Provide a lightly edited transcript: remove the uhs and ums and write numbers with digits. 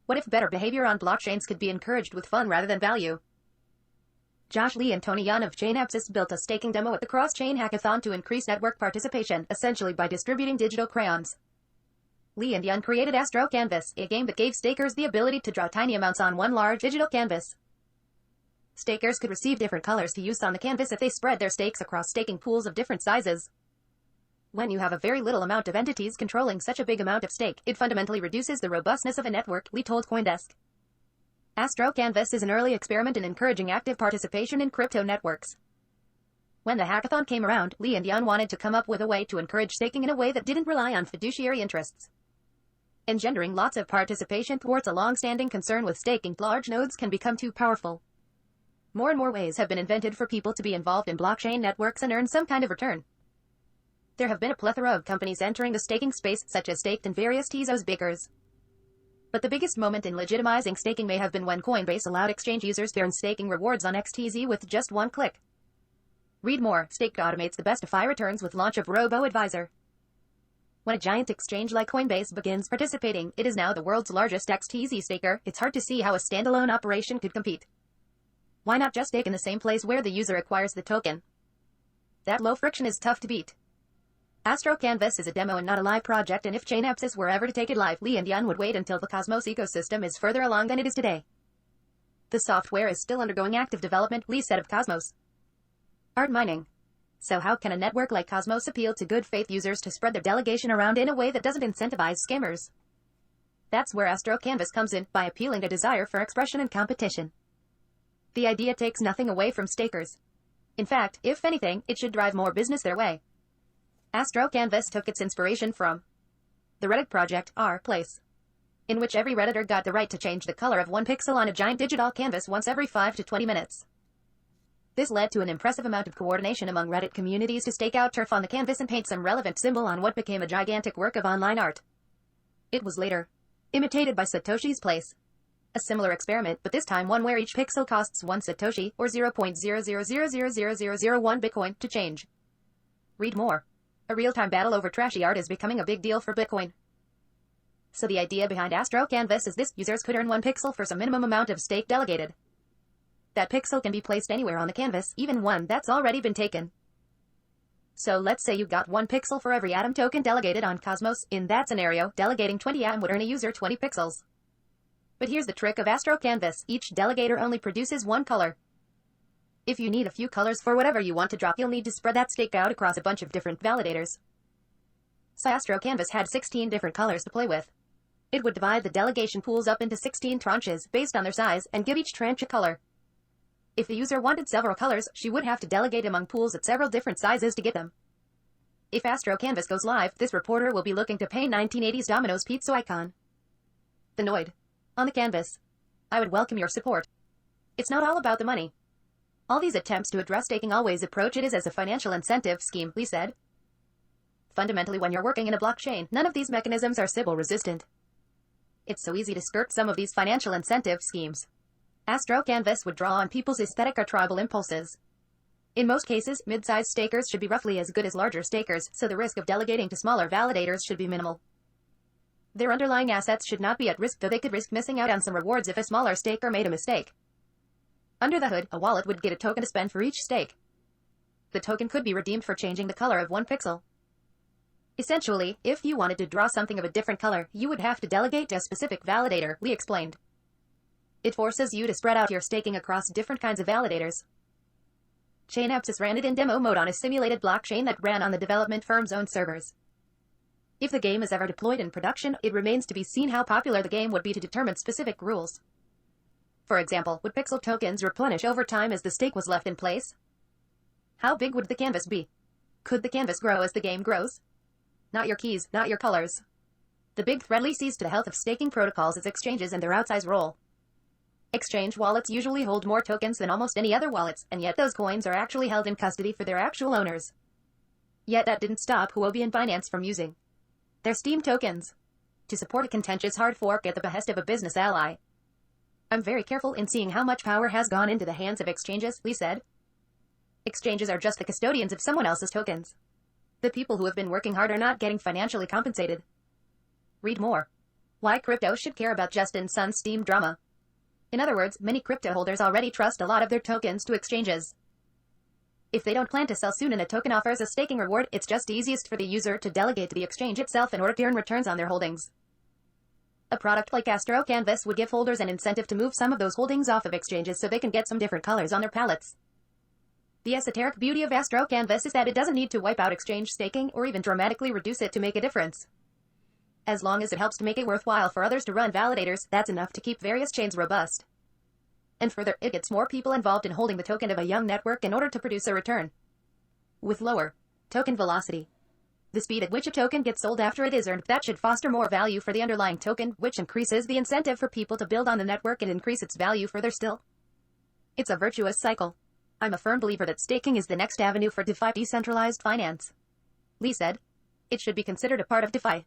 What if better behavior on blockchains could be encouraged with fun rather than value? Josh Lee and Tony Yun of Chainapsis built a staking demo at the cross-chain hackathon to increase network participation, essentially by distributing digital crayons. Lee and Yun created Astro Canvas, a game that gave stakers the ability to draw tiny amounts on one large digital canvas. Stakers could receive different colors to use on the canvas if they spread their stakes across staking pools of different sizes. When you have a very little amount of entities controlling such a big amount of stake, it fundamentally reduces the robustness of a network, Lee told CoinDesk. Astro Canvas is an early experiment in encouraging active participation in crypto networks. When the hackathon came around, Lee and Yun wanted to come up with a way to encourage staking in a way that didn't rely on fiduciary interests. Engendering lots of participation thwarts a long-standing concern with staking. Large nodes can become too powerful. More and more ways have been invented for people to be involved in blockchain networks and earn some kind of return. There have been a plethora of companies entering the staking space, such as Staked and various Tezos bakers. But the biggest moment in legitimizing staking may have been when Coinbase allowed exchange users to earn staking rewards on XTZ with just one click. Read more. Staked automates the best FI returns with launch of Robo-Advisor. When a giant exchange like Coinbase begins participating, it is now the world's largest XTZ staker. It's hard to see how a standalone operation could compete. Why not just stake in the same place where the user acquires the token? That low friction is tough to beat. Astro Canvas is a demo and not a live project, and if Chainapsis were ever to take it live, Lee and Yun would wait until the Cosmos ecosystem is further along than it is today. The software is still undergoing active development, Lee said of Cosmos. Art mining. So how can a network like Cosmos appeal to good faith users to spread their delegation around in a way that doesn't incentivize scammers? That's where Astro Canvas comes in, by appealing to desire for expression and competition. The idea takes nothing away from stakers. In fact, if anything, it should drive more business their way. Astro Canvas took its inspiration from the Reddit project, r/place, in which every Redditor got the right to change the color of one pixel on a giant digital canvas once every 5 to 20 minutes. This led to an impressive amount of coordination among Reddit communities to stake out turf on the canvas and paint some relevant symbol on what became a gigantic work of online art. It was later imitated by Satoshi's Place, a similar experiment, but this time one where each pixel costs 1 Satoshi, or 0.000000001 Bitcoin, to change. Read more. A real-time battle over trashy art is becoming a big deal for Bitcoin. So the idea behind Astro Canvas is this: users could earn 1 pixel for some minimum amount of stake delegated. That pixel can be placed anywhere on the canvas, even one that's already been taken. So let's say you got 1 pixel for every atom token delegated on Cosmos. In that scenario, delegating 20 atom would earn a user 20 pixels. But here's the trick of Astro Canvas: each delegator only produces 1 color. If you need a few colors for whatever you want to drop, you'll need to spread that stake out across a bunch of different validators. So Astro Canvas had 16 different colors to play with. It would divide the delegation pools up into 16 tranches based on their size and give each tranche a color. If the user wanted several colors, she would have to delegate among pools at several different sizes to get them. If Astro Canvas goes live, this reporter will be looking to pay 1980s Domino's pizza icon the Noid on the canvas. I would welcome your support. It's not all about the money. All these attempts to address staking always approach it as a financial incentive scheme, Lee said. Fundamentally, when you're working in a blockchain, none of these mechanisms are Sybil resistant. It's so easy to skirt some of these financial incentive schemes. Astro Canvas would draw on people's aesthetic or tribal impulses. In most cases, mid-sized stakers should be roughly as good as larger stakers, so the risk of delegating to smaller validators should be minimal. Their underlying assets should not be at risk, though they could risk missing out on some rewards if a smaller staker made a mistake. Under the hood, a wallet would get a token to spend for each stake. The token could be redeemed for changing the color of 1 pixel. Essentially, if you wanted to draw something of a different color, you would have to delegate to a specific validator, Lee explained. It forces you to spread out your staking across different kinds of validators. Chainapsis ran it in demo mode on a simulated blockchain that ran on the development firm's own servers. If the game is ever deployed in production, it remains to be seen how popular the game would be to determine specific rules. For example, would pixel tokens replenish over time as the stake was left in place? How big would the canvas be? Could the canvas grow as the game grows? Not your keys, not your colors. The big threat Lee sees to the health of staking protocols is exchanges and their outsized role. Exchange wallets usually hold more tokens than almost any other wallets, and yet those coins are actually held in custody for their actual owners. Yet that didn't stop Huobi and Binance from using their Steam tokens to support a contentious hard fork at the behest of a business ally. I'm very careful in seeing how much power has gone into the hands of exchanges, Lee said. Exchanges are just the custodians of someone else's tokens. The people who have been working hard are not getting financially compensated. Read more. Why crypto should care about Justin Sun's Steam drama. In other words, many crypto holders already trust a lot of their tokens to exchanges. If they don't plan to sell soon and a token offers a staking reward, it's just easiest for the user to delegate to the exchange itself in order to earn returns on their holdings. A product like Astro Canvas would give holders an incentive to move some of those holdings off of exchanges so they can get some different colors on their palettes. The esoteric beauty of Astro Canvas is that it doesn't need to wipe out exchange staking or even dramatically reduce it to make a difference. As long as it helps to make it worthwhile for others to run validators, that's enough to keep various chains robust. And further, it gets more people involved in holding the token of a young network in order to produce a return. With lower token velocity, the speed at which a token gets sold after it is earned, that should foster more value for the underlying token, which increases the incentive for people to build on the network and increase its value further still. It's a virtuous cycle. I'm a firm believer that staking is the next avenue for DeFi, decentralized finance. Lee said, it should be considered a part of DeFi.